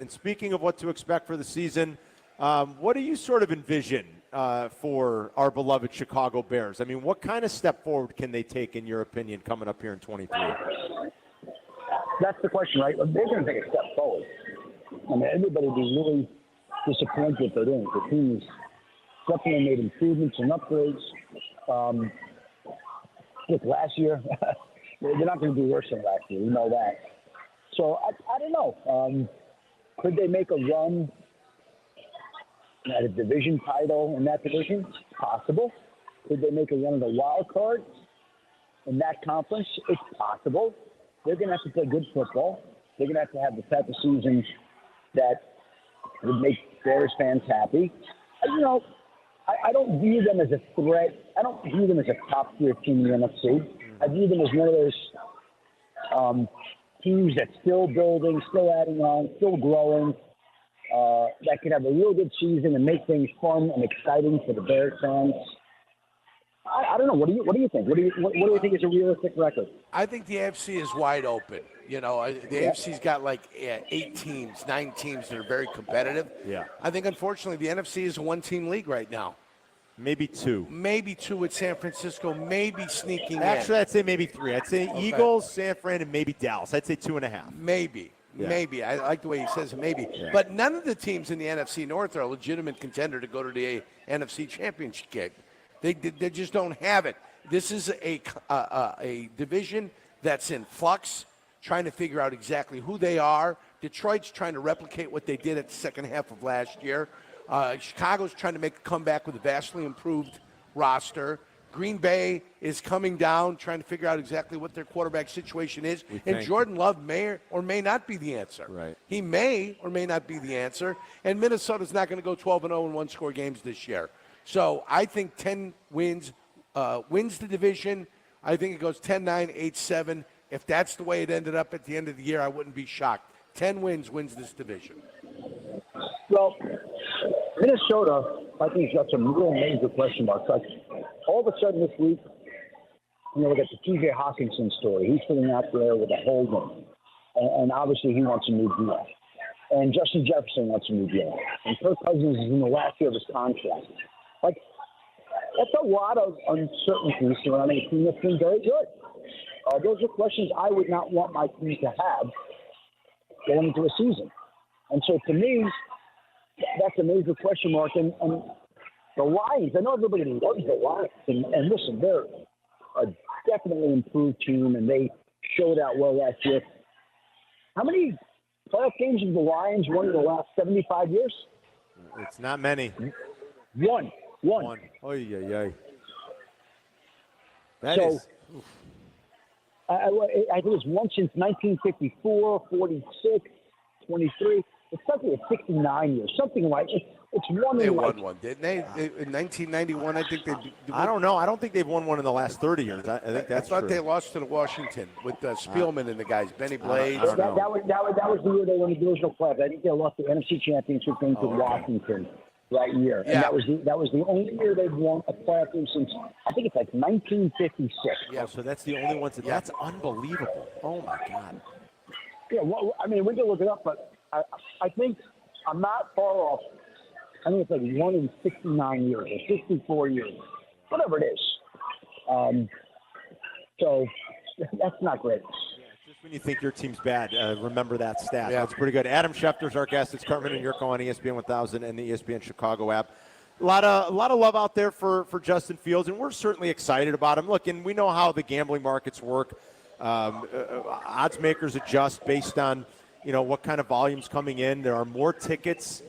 And speaking of what to expect for the season, what do you sort of envision for our beloved Chicago Bears? I mean, what kind of step forward can they take, in your opinion, coming up here in 23? That's the question, right? They're going to take a step forward. I mean, everybody would be really disappointed if they're doing it. The team has definitely made improvements and upgrades. Look, last year, they're not going to be worse than last year. We know that. So, I don't know. Could they make a run at a division title in that division? Possible. Could they make a run at a wild card in that conference? It's possible. They're going to have to play good football. They're going to have the type of season that would make Bears fans happy. I don't view them as a threat. I don't view them as a top-tier team in the NFC. I view them as one of those teams that's still building, still adding on, still growing, that could have a real good season and make things fun and exciting for the Bears fans. I don't know. What do you think? What do you think is a realistic record? I think the AFC is wide open. The AFC's got like 8 teams, 9 teams that are very competitive. Yeah. I think, unfortunately, the NFC is a one-team league right now. Maybe 2. Maybe 2 with San Francisco, maybe sneaking Actually, I'd say maybe 3. I'd say okay. Eagles, San Fran, and maybe Dallas. I'd say 2.5. Maybe. Yeah. Maybe. I like the way he says it, maybe. Yeah. But none of the teams in the NFC North are a legitimate contender to go to the NFC Championship game. They just don't have it. This is a division that's in flux, trying to figure out exactly who they are. Detroit's trying to replicate what they did at the second half of last year. Chicago's trying to make a comeback with a vastly improved roster. Green Bay is coming down, trying to figure out exactly what their quarterback situation is. And Jordan Love may or may not be the answer. Right. He may or may not be the answer. And Minnesota's not going to go 12-0 in one-score games this year. So I think 10 wins wins the division. I think it goes 10-9, 8-7. If that's the way it ended up at the end of the year, I wouldn't be shocked. 10 wins this division. Well, Minnesota, I think, has got some real major question marks. Like, all of a sudden this week, we got the T.J. Hawkinson story. He's sitting out there with a holding, and obviously he wants a new deal. And Justin Jefferson wants a new deal. And Kirk Cousins is in the last year of his contract. Like, that's a lot of uncertainty surrounding a team that's been very good. Those are questions I would not want my team to have going into a season. And so, to me, that's a major question mark. And the Lions, I know everybody loves the Lions. And listen, they're a definitely improved team, and they showed out well last year. How many playoff games have the Lions won in the last 75 years? It's not many. One. Oh, yeah. I think it's one since 1954, 46, 23. It's something like 69 years, something like it. It's one. They won one, didn't they? In 1991, I think they. I don't know. I don't think they've won one in the last 30 years. I think that's I thought true. they lost to Washington with Spielman and the guys, Benny Blades. That was the year they won the divisional playoffs. I think they lost the NFC Championship game to Washington that year. Yeah. And that was the only year they've won a playoff game since, I think it's like 1956. Yeah, so that's the only one. That's unbelievable. Oh, my God. Yeah, well, I mean, we can look it up, but I think I'm not far off. I think it's like 1 in 69 years or 64 years, whatever it is. So that's not great. Just when you think your team's bad, remember that stat. Yeah. That's pretty good. Adam Schefter's our guest. It's Cartman and Yurko on ESPN 1000 and the ESPN Chicago app. A lot of love out there for Justin Fields, and we're certainly excited about him. Look, and we know how the gambling markets work. Odds makers adjust based on what kind of volume's coming in. There are more tickets.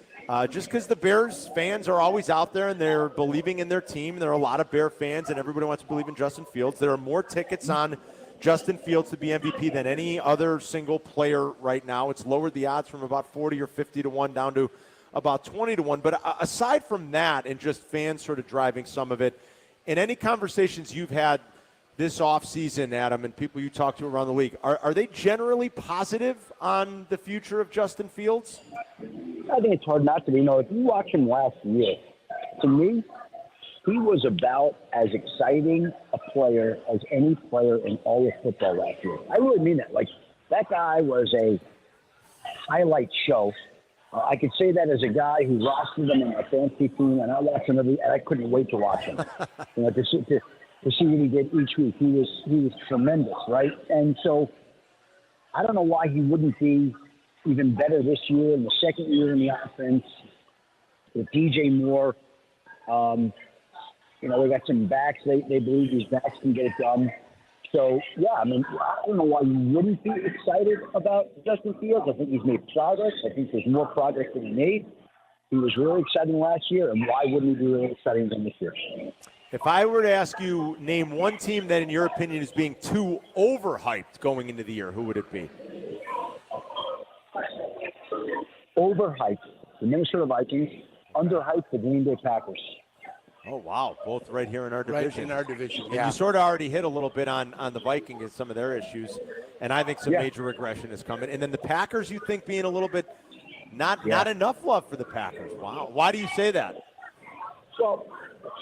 Just because the Bears fans are always out there and they're believing in their team. There are a lot of Bear fans, and everybody wants to believe in Justin Fields. There are more tickets on Justin Fields to be MVP than any other single player right now. It's lowered the odds from about 40 or 50 to 1 down to about 20 to 1. But aside from that, and just fans sort of driving some of it, in any conversations you've had this offseason, Adam, and people you talk to around the league, are they generally positive on the future of Justin Fields? I think it's hard not to be. If you watch him last year, to me, he was about as exciting a player as any player in all of football last year. I really mean that. Like, that guy was a highlight show I could say that as a guy who rostered them on my fantasy team, and I watched him and I couldn't wait to watch him. To see what he did each week. He was tremendous, right? And so I don't know why he wouldn't be even better this year in the second year in the offense with DJ Moore. We got some backs. They believe these backs can get it done. So, yeah, I mean, I don't know why you wouldn't be excited about Justin Fields. I think he's made progress. I think there's more progress than he made. He was really exciting last year, and why wouldn't he be really exciting than this year? If I were to ask you, name one team that, in your opinion, is being too overhyped going into the year, who would it be? Overhyped, the Minnesota Vikings. Underhyped, the Green Bay Packers. Oh, wow. Both right here in our division. Right in our division, and yeah. you sort of already hit a little bit on the Vikings and some of their issues, and I think some major regression is coming. And then the Packers, you think, being a little bit not enough love for the Packers. Wow. Why do you say that? Well,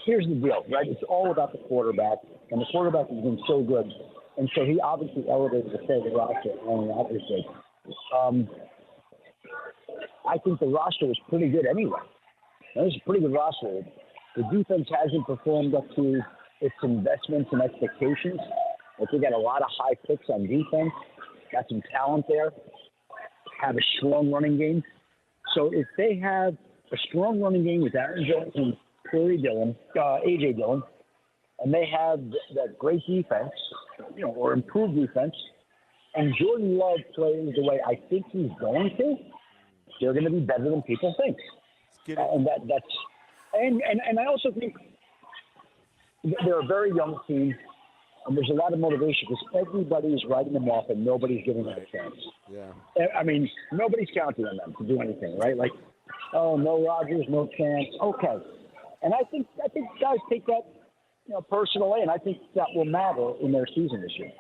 here's the deal, right? It's all about the quarterback, and the quarterback has been so good. And so he obviously elevated the favorite roster, and obviously. I think the roster was pretty good anyway. It was a pretty good roster. The defense hasn't performed up to its investments and expectations. They got a lot of high picks on defense, got some talent there, have a strong running game. So if they have a strong running game with Aaron Jones and A.J. Dillon, and they have that great defense, or improved defense, and Jordan Love plays the way I think he's going to, they're going to be better than people think. And I also think they're a very young team, and there's a lot of motivation because everybody is writing them off and nobody's giving them a chance. Yeah. I mean, nobody's counting on them to do anything, right? Like, oh, no Rodgers, no chance. Okay. And I think guys take that personally, and I think that will matter in their season this year.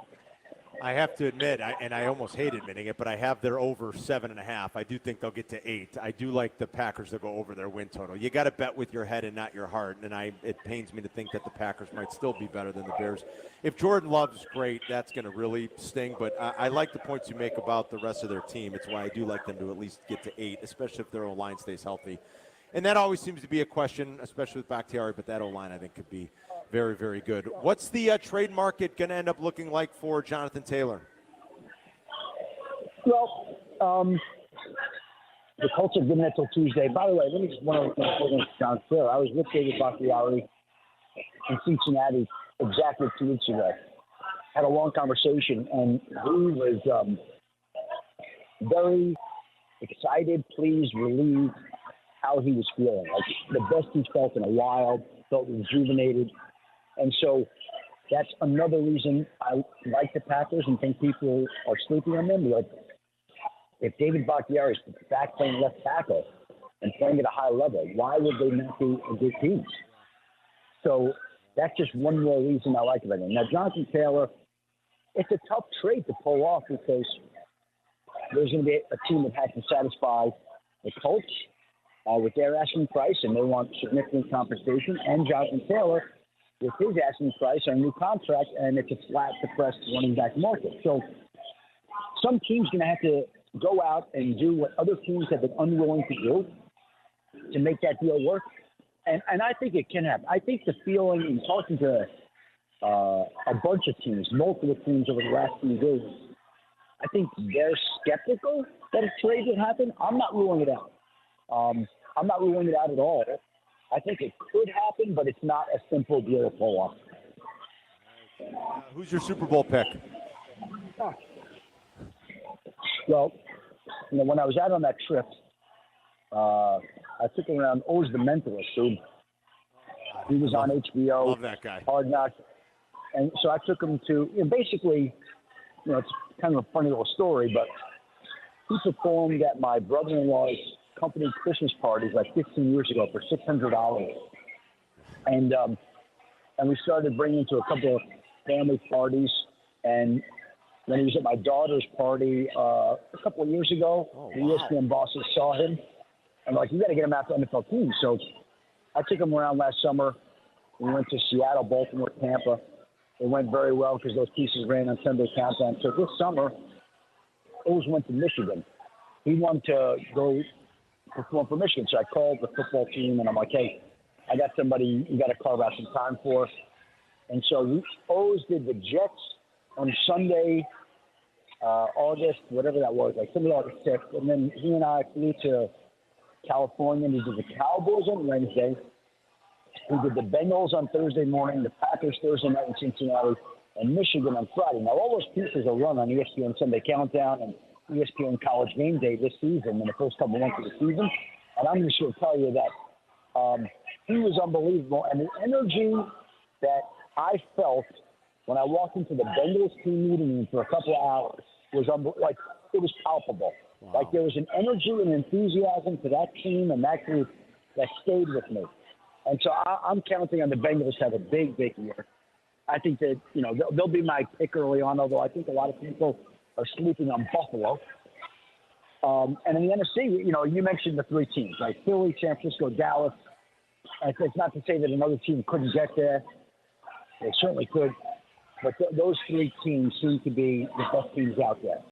I have to admit, and I almost hate admitting it, but I have their over 7.5. I do think they'll get to 8. I do like the Packers to go over their win total. You got to bet with your head and not your heart, and it pains me to think that the Packers might still be better than the Bears. If Jordan Love's great, that's going to really sting, but I like the points you make about the rest of their team. It's why I do like them to at least get to 8, especially if their O-line stays healthy. And that always seems to be a question, especially with Bakhtiari, but that O-line I think could be very, very good. What's the trade market going to end up looking like for Jonathan Taylor? Well, the Colts are giving it till Tuesday. By the way, let me just one of the John Taylor. I was with David Bakhtiari in Cincinnati exactly 2 weeks ago. Had a long conversation, and he was very excited, pleased, relieved how he was feeling. Like the best he's felt in a while, felt rejuvenated. And so that's another reason I like the Packers and think people are sleeping on them. Like, if David Bakhtiari is back playing left tackle and playing at a high level, why would they not be a good team? So that's just one more reason I like it. Now, Jonathan Taylor, it's a tough trade to pull off because there's going to be a team that has to satisfy the Colts with their asking price, and they want significant compensation, and Jonathan Taylor with his asking price on a new contract, and it's a flat, depressed running back market. So some teams going to have to go out and do what other teams have been unwilling to do to make that deal work. And I think it can happen. I think the feeling in talking to a bunch of teams, multiple teams over the last few days, I think they're skeptical that a trade would happen. I'm not ruling it out. I'm not ruling it out at all. I think it could happen, but it's not a simple deal to pull off. Who's your Super Bowl pick? Well, when I was out on that trip, I took him around Oz the Mentalist, dude. He was on HBO. Love that guy. Hard Knocks. And so I took him to, basically, it's kind of a funny little story, but he performed at my brother-in-law's company Christmas parties like 15 years ago for $600. And we started bringing him to a couple of family parties. And when he was at my daughter's party a couple of years ago, the ESPN bosses saw him. And like, you got to get him out to NFL teams. So I took him around last summer. We went to Seattle, Baltimore, Tampa. It went very well because those pieces ran on Sunday Countdown. So this summer, Oz went to Michigan. He wanted to go perform for Michigan. So I called the football team, and I'm like, hey, I got somebody you got to carve out some time for. And so we always did the Jets on Sunday, August, whatever that was, like Sunday, August 6th. And then he and I flew to California, and he did the Cowboys on Wednesday. We did the Bengals on Thursday morning, the Packers Thursday night in Cincinnati, and Michigan on Friday. Now, all those pieces are run on ESPN Sunday Countdown and ESPN College Game Day this season, in the first couple months of the season. And I'm just going to tell you that he was unbelievable. And the energy that I felt when I walked into the Bengals team meeting for a couple of hours was like it was palpable. Wow. Like there was an energy and enthusiasm for that team and that group that stayed with me. And so I'm counting on the Bengals to have a big, big year. I think that, they'll be my pick early on, although I think a lot of people are sleeping on Buffalo. And in the NFC, you mentioned the three teams, like Philly, San Francisco, Dallas. And it's not to say that another team couldn't get there. They certainly could. But those three teams seem to be the best teams out there.